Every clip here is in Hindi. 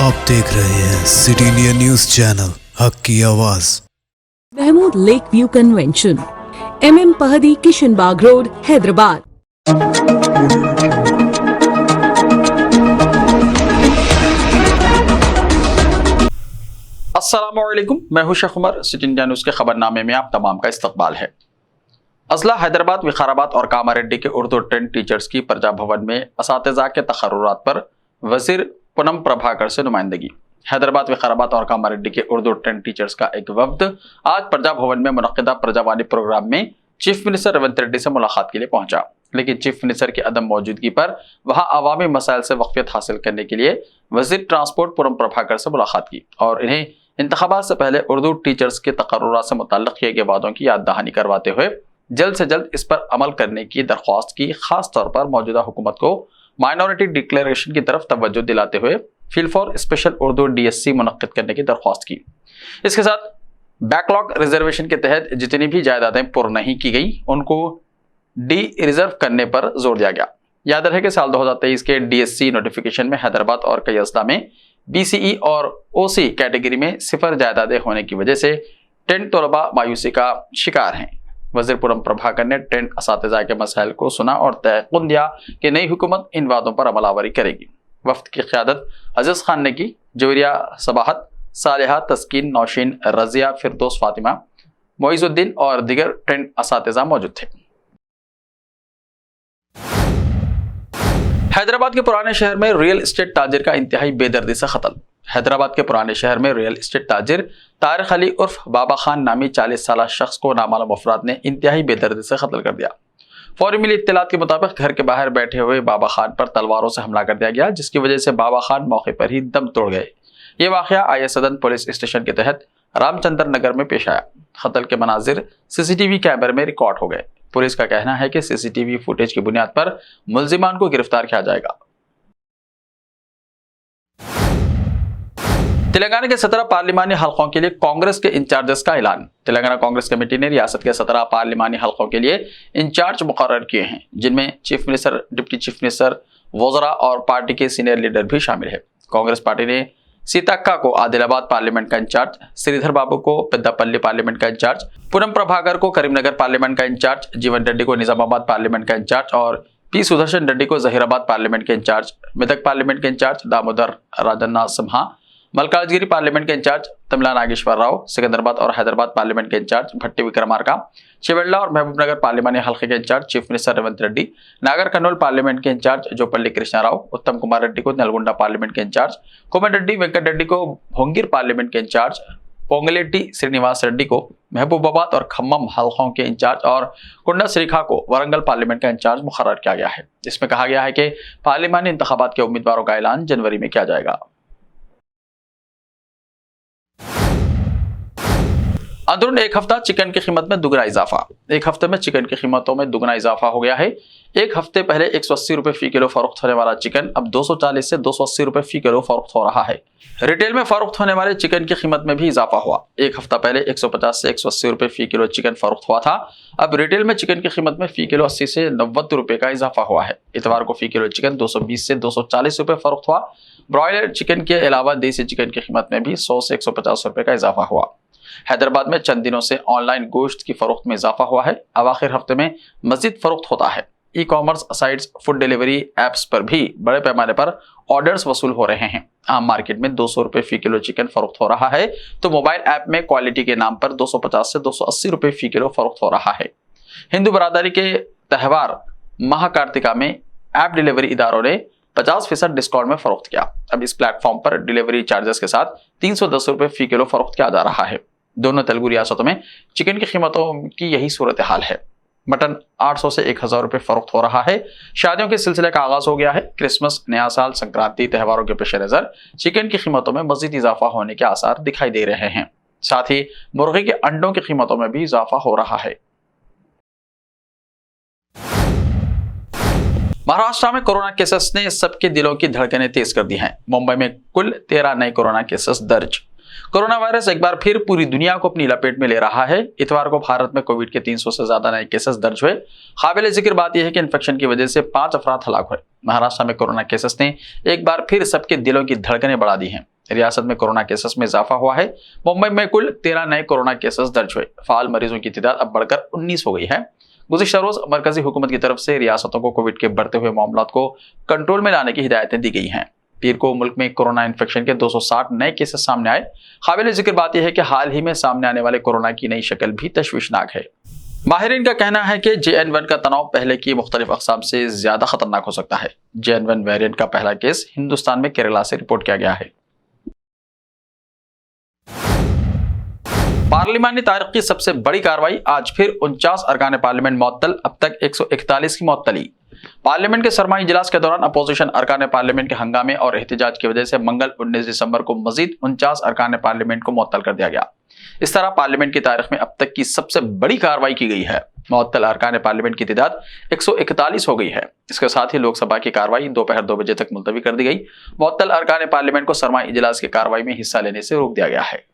आप देख रहे हैं सिटी इंडिया न्यूज चैनल, हक की आवाज। Mahmood lake view convention, MM Pahadi, Kishan Bagh road, Hyderabad. अस्सलामुअलैकुम, मैं हूं Sheikh Umar. City India news के खबरनामे में आप तमाम का इस्तकबाल है। अजला हैदराबाद, विकाराबाद और कामारेड्डी के उर्दू ट्रेंड टीचर्स की प्रजा भवन में असातिज़ा के तकर्रुरात पर वजीर पूनम प्रभाकर से नुमाइंदगी। हैदराबाद, विकाराबाद और कामारेड्डी के उर्दू ट्रेंड टीचर्स का एक वफ्द आज प्रजा भवन में मुनक्किदा प्रजावाणी प्रोग्राम में चीफ मिनिस्टर रेवंत रेड्डी से मुलाकात के लिए पहुंचा, लेकिन चीफ मिनिस्टर की अदम मौजूदगी पर वहां अवामी मसाइल से वक्फियत हासिल करने के लिए वजीर ट्रांसपोर्ट पूनम प्रभाकर से मुलाकात की और इन्हें इंतखाबात से पहले उर्दू टीचर्स के तकर्रुरात से मुताल्लिक़ किए गए वादों की याद दहानी करवाते हुए जल्द से जल्द इस पर अमल करने की दरख्वास्त की। खास तौर पर मौजूदा हुकूमत को माइनॉरिटी डिक्लेरेशन की तरफ तवज्जो दिलाते हुए field for special Urdu DSC मुनक्किद करने की दरख्वास्त की। इसके साथ बैकलॉग रिजर्वेशन के तहत जितनी भी जायदादें पुर नहीं की गई उनको डी रिजर्व करने पर जोर दिया गया। याद रहे कि साल 2023 के DSC नोटिफिकेशन में हैदराबाद और कई अजला में BCE और OC कैटेगरी में सिफर जायदादें होने की वजह से टेंट तलबा मायूसी का शिकार हैं। वजीर पूनम प्रभाकर ने टेंट असातिज़ा के मसाइल को सुना और तयक़ुन दिया कि नई हुकूमत इन वादों पर अमलावरी करेगी। वफ्द की क़यादत अजीज खान ने की। जवेरिया सबाहत, सालिहा, तस्कीन, नौशीन, रजिया, फिरदौस, फातिमा, मोइजुद्दीन और दिगर टेंट असातिज़ा मौजूद थे। हैदराबाद के पुराने शहर में रियल एस्टेट ताजिर का इंतहाई बेदर्दी से कत्ल। हैदराबाद के पुराने शहर में रियल एस्टेट ताजिर तारिक अली उर्फ बाबा खान नामी 40 साल शख्स को नामालूम अफराद ने इंतहाई बेदर्दी से कत्ल कर दिया। फौरी मिली इत्तलात के मुताबिक घर के बाहर बैठे हुए बाबा खान पर तलवारों से हमला कर दिया गया, जिसकी वजह से बाबा खान मौके पर ही दम तोड़ गए। ये वाकया IS सदन पुलिस स्टेशन के तहत रामचंद्र नगर में पेश आया। कत्ल के मनाजिर CCTV कैमरे में रिकॉर्ड हो गए। पुलिस का कहना है कि CCTV फुटेज की बुनियाद पर मुल्जिमान को गिरफ्तार किया जाएगा। तेलंगाना के 17 पार्लिमानी हल्कों के लिए कांग्रेस के इंचार्जेस का ऐलान। तेलंगाना कांग्रेस कमेटी ने रियासत के 17 पार्लिमानी हल्कों के लिए इंचार्ज मुकर्रर किए हैं, जिनमें chief minister, deputy chief minister, वज़रा और पार्टी के सीनियर लीडर भी शामिल है। कांग्रेस पार्टी ने सीतक्का को आदिलाबाद पार्लियामेंट का इंचार्ज, श्रीधर बाबू को पेद्दापल्ली पार्लियामेंट का इंचार्ज, पूनम प्रभाकर को करीमनगर पार्लियामेंट का इंचार्ज, जीवन रेड्डी को निजामाबाद पार्लियामेंट का इंचार्ज और P सुदर्शन रेड्डी को जहीराबाद पार्लियामेंट के इंचार्ज, मेदक पार्लियामेंट के इंचार्ज, दामोदर राजन्ना सिम्हा मलकाजगिरी पार्लियामेंट के इंचार्ज, तमिला नागेश्वर राव सिकंदराबाद और हैदराबाद पार्लियामेंट के इंचार्ज, भट्टी विक्रमार्का चिवेल्ला और महबूबनगर पार्लियामानी हल्के के in charge chief minister Revanth Reddy, नागर कर्नूल पार्लियामेंट के इंचार्ज जोपल्ली कृष्णा राव, उत्तम कुमार रेड्डी को नलगुंडा पार्लियामेंट के इंचार्ज, कोमन रेड्डी वेंकट रेड्डी को भोंगीर पार्लियामेंट के इंचार्ज, पोंगलेट्टी श्रीनिवास रेड्डी को महबूबाबाद और खम्मम हल्कों के इंचार्ज और कुंडा श्रीखा को वरंगल पार्लियामेंट का इंचार्ज मुकर्रर किया गया है। इसमें कहा गया है कि पार्लियामानी इंतखाबात के उम्मीदवारों का ऐलान जनवरी में किया जाएगा। अंदरून एक हफ्ता चिकन की कीमत में दुगना इजाफा। एक हफ्ते में चिकन की कीमतों में दुगना इजाफा हो गया है। एक हफ्ते पहले 180 रुपए फी किलो फरोख्त होने वाला चिकन अब 240 से 280 रुपए फी किलो फरोख्त हो रहा है। रिटेल में फरोख्त होने वाले चिकन की कीमत में भी इजाफा हुआ। एक हफ्ता पहले 150 से 180 रुपए फी किलो चिकन फरोख्त हुआ था। अब रिटेल में चिकन की कीमत में फी किलो 80 से 90 रुपए का इजाफा हुआ है। इतवार को फी किलो चिकन 220 से 240 रुपए फरोख्त हुआ। ब्रॉयलर चिकन के अलावा देसी चिकन की कीमत में भी 100 से 150 रुपए का इजाफा हुआ। हैदराबाद में चंद दिनों से ऑनलाइन गोश्त की फरोख्त में इजाफा हुआ है। अब आखिर हफ्ते में मजीद फरोख्त होता है। E-commerce sites, food delivery apps पर भी बड़े पैमाने पर ऑर्डर्स वसूल हो रहे हैं। आम मार्केट में 200 रुपए फी किलो चिकन फरोख्त हो रहा है, तो मोबाइल ऐप में क्वालिटी के नाम पर 250 से 280 रुपए फी किलो फरोख्त हो रहा है। हिंदू बरादरी के त्यौहार महाकार्तिका में ऐप डिलीवरी इदारों ने 50% डिस्काउंट में फरोख्त किया। अब इस प्लेटफॉर्म पर डिलीवरी चार्जेस के साथ 310 रुपए फी किलो फरोख्त किया जा रहा है। दोनों तेलुगु रियासतों में चिकन की कीमतों की यही सूरत हाल है। मटन 800 से 1000 रुपए फरोख्त हो रहा है। शादियों के सिलसिले का आगाज हो गया है। क्रिसमस, नया साल, संक्रांति त्योहारों के पेश नजर चिकन की कीमतों में मजीद इजाफा होने के आसार दिखाई दे रहे हैं। साथ ही मुर्गे के अंडों की कीमतों में भी इजाफा हो रहा है। महाराष्ट्र में कोरोना केसेस ने सबके दिलों की धड़कनें तेज कर दी हैं। मुंबई में कुल 13 नए कोरोना केसेस दर्ज। कोरोना वायरस एक बार फिर पूरी दुनिया को अपनी लपेट में ले रहा है। इतवार को भारत में कोविड के 300 से ज्यादा नए केसेस दर्ज हुए। काबिल जिक्र बात यह है कि इन्फेक्शन की वजह से 5 अफराद हलाक हुए। महाराष्ट्र में कोरोना केसेस ने एक बार फिर सबके दिलों की धड़कनें बढ़ा दी हैं। रियासत में कोरोना केसेस में इजाफा हुआ है। मुंबई में कुल 13 नए कोरोना केसेस दर्ज हुए। फाल मरीजों की तादाद अब बढ़कर 19 हो गई है। गुज़िश्ता रोज मरकजी हुकूमत की तरफ से रियासतों को कोविड के बढ़ते हुए मामलों को कंट्रोल में लाने की हिदायतें दी गई हैं। पीर को मुल्क में कोरोना इन्फेक्शन के 260 नए केसेस सामने आए। काबिल जिक्र बात यह है कि हाल ही में सामने आने वाले कोरोना की नई शक्ल भी तशवीशनाक है। माहिरीन का कहना है कि JN1 का तनाव पहले की मुख्तलिफ अक़साम से ज्यादा खतरनाक हो सकता है। JN1 वेरिएंट का पहला केस हिंदुस्तान में केरला से रिपोर्ट किया गया है। पार्लिमानी तारीख की सबसे बड़ी कार्रवाई, आज फिर 49 अरकान पार्लियामेंट मुअत्तल, अब तक 141 की मुअत्तली। पार्लियामेंट के सरमाही इजलास के दौरान अपोजिशन अरकान पार्लियामेंट के हंगामे और एहतजाज की वजह से मंगल 19 दिसंबर को मजीद 49 अरकान पार्लियामेंट को मुअत्तल कर दिया गया। इस तरह पार्लियामेंट की तारीख में अब तक की सबसे बड़ी कार्रवाई की गई है। मुअत्तल अरकान पार्लियामेंट की तादाद 141 हो गई है। इसके साथ ही लोकसभा की कार्रवाई दोपहर 2 बजे तक मुलतवी कर दी गई। मुअत्तल अरकान पार्लियामेंट को सरमाही इजलास की कार्रवाई में हिस्सा लेने से रोक दिया गया है।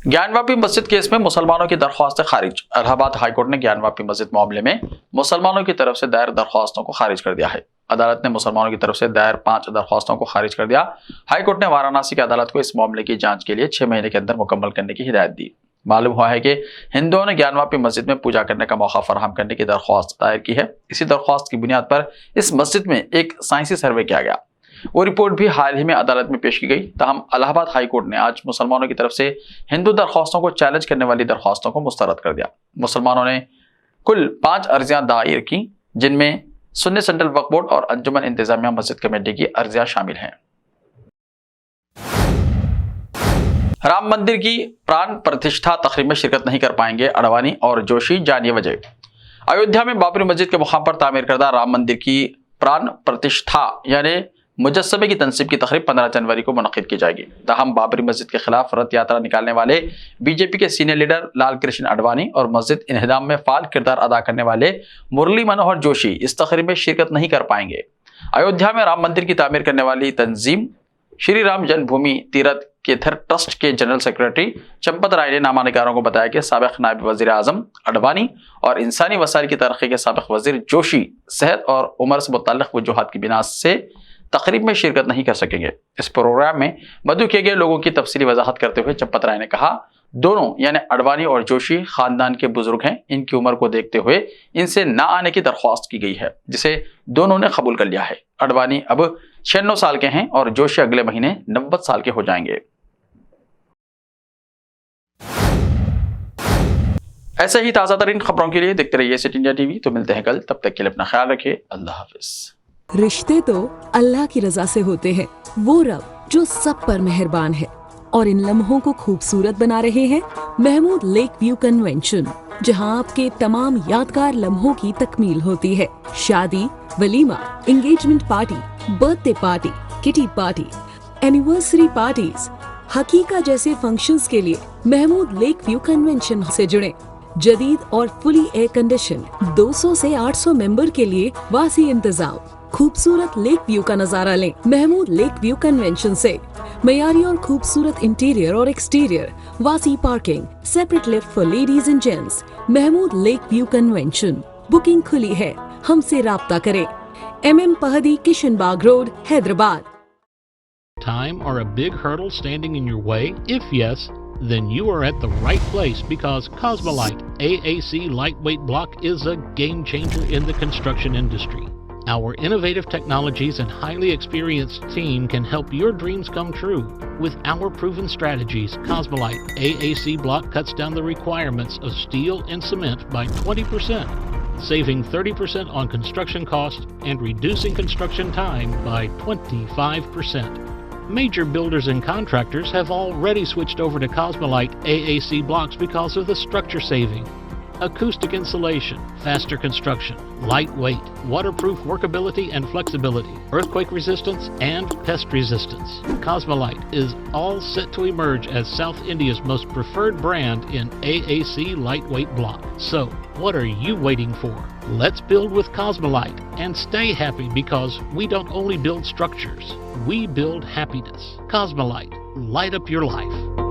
ज्ञानवापी मस्जिद केस में मुसलमानों की दरख्वास्तें खारिज। इलाहाबाद हाईकोर्ट ने ज्ञानवापी मस्जिद मामले में मुसलमानों की तरफ से दायर दरख्वास्तों को खारिज कर दिया है। अदालत ने मुसलमानों की तरफ से दायर 5 दरख्वास्तों को खारिज कर दिया। हाईकोर्ट ने वाराणसी की अदालत को इस मामले की जांच के लिए 6 महीने के अंदर मुकम्मल करने की हिदायत दी। मालूम हुआ है कि हिंदुओं ने ज्ञानवापी मस्जिद में पूजा करने का मौका फराहम करने की दरख्वास्त दायर की है। इसी दरख्वास्त की बुनियाद पर इस मस्जिद में एक साइंसी सर्वे किया गया। वो रिपोर्ट भी हाल ही में अदालत में पेश की गई। ताहम इलाहाबाद हाईकोर्ट ने आज मुसलमानों की तरफ से हिंदू दरख्वास्तों को चैलेंज करने वाली दरख्वास्तों को मुस्तरद कर दिया। मुसलमानों ने कुल 5 अर्जियां दायर की, जिनमें सुन्नी सेंट्रल वक्फ बोर्ड और अंजुमन इंतजामिया मस्जिद कमेटी की अर्जियां शामिल हैं। राम मंदिर की प्राण प्रतिष्ठा तकरीब में शिरकत नहीं कर पाएंगे अडवाणी और जोशी, जानिए वजह। अयोध्या में बाबरी मस्जिद के मुकाम पर तामीर करदा राम मंदिर की प्राण प्रतिष्ठा यानी मुजस्समे की तनसीब की तकरीब 15 जनवरी को मुनक़िद की जाएगी। ताहम बाबरी मस्जिद के खिलाफ रथ यात्रा निकालने वाले बीजेपी के सीनियर लीडर लाल कृष्ण अडवाणी और मस्जिद इन्हिदाम में फाल किरदार अदा करने वाले मुरली मनोहर जोशी इस तकरीब में शिरकत नहीं कर पाएंगे। अयोध्या में राम मंदिर की तामीर करने वाली तंजीम श्री राम जन्मभूमि तीर्थ केथर ट्रस्ट के जनरल सेक्रेटरी चंपत राय ने नामानिकारों को बताया कि साबिक नायब वजीर आजम अडवाणी और इंसानी वसाइल की तरक्की के साबिक वजीर जोशी सेहत और उम्र से मुताल्लिक़ वजूहात की बिना से तकरीब में शिरकत नहीं कर सकेंगे। इस प्रोग्राम में मदऊ किए गए लोगों की तफसीली वजाहत करते हुए चंपत राय ने कहा, दोनों यानी अडवाणी और जोशी खानदान के बुजुर्ग हैं। इनकी उम्र को देखते हुए इनसे ना आने की दरख्वास्त की गई है, जिसे दोनों ने कबूल कर लिया है। अडवाणी अब 96 साल के हैं और जोशी अगले महीने 90 साल के हो जाएंगे। ऐसे ही ताज़ा तरीन खबरों के लिए देखते रहिए सिटी इंडिया टीवी। तो मिलते हैं कल, तब तक के लिए अपना ख्याल रखिए। अल्लाह हाफिज। रिश्ते तो अल्लाह की रजा से होते हैं। वो रब जो सब पर मेहरबान है और इन लम्हों को खूबसूरत बना रहे हैं महमूद लेक व्यू कन्वेंशन, जहां आपके तमाम यादगार लम्हों की तकमील होती है। शादी, वलीमा, engagement party, birthday party, kitty party, anniversary parties, हकीका जैसे फंक्शंस के लिए महमूद लेक व्यू कन्वेंशन से जुड़े। जदीद और फुली एयर कंडीशन 200 से 800 मेंबर के लिए वासी इंतजाम। खूबसूरत लेक व्यू का नजारा लें महमूद लेक व्यू कन्वेंशन से। मयारी और खूबसूरत इंटीरियर और एक्सटीरियर, वासी parking, separate lift for ladies and gents. Mahmood lake view convention. Booking खुली है, हमसे राब्ता करें। MM Pahadi, Kishan Bagh road, Hyderabad. Time or a big hurdle standing in your way? If yes, then you are at the right place, because Cosmolite AAC lightweight block is a game changer in the construction industry. Our innovative technologies and highly experienced team can help your dreams come true. With our proven strategies, Cosmolite AAC block cuts down the requirements of steel and cement by 20%, saving 30% on construction costs and reducing construction time by 25%. Major builders and contractors have already switched over to Cosmolite AAC blocks because of the structure saving. Acoustic insulation, faster construction, lightweight, waterproof workability and flexibility, earthquake resistance and pest resistance. Cosmolite is all set to emerge as South India's most preferred brand in AAC lightweight block. So, what are you waiting for? Let's build with Cosmolite and stay happy, because we don't only build structures, we build happiness. Cosmolite, light up your life.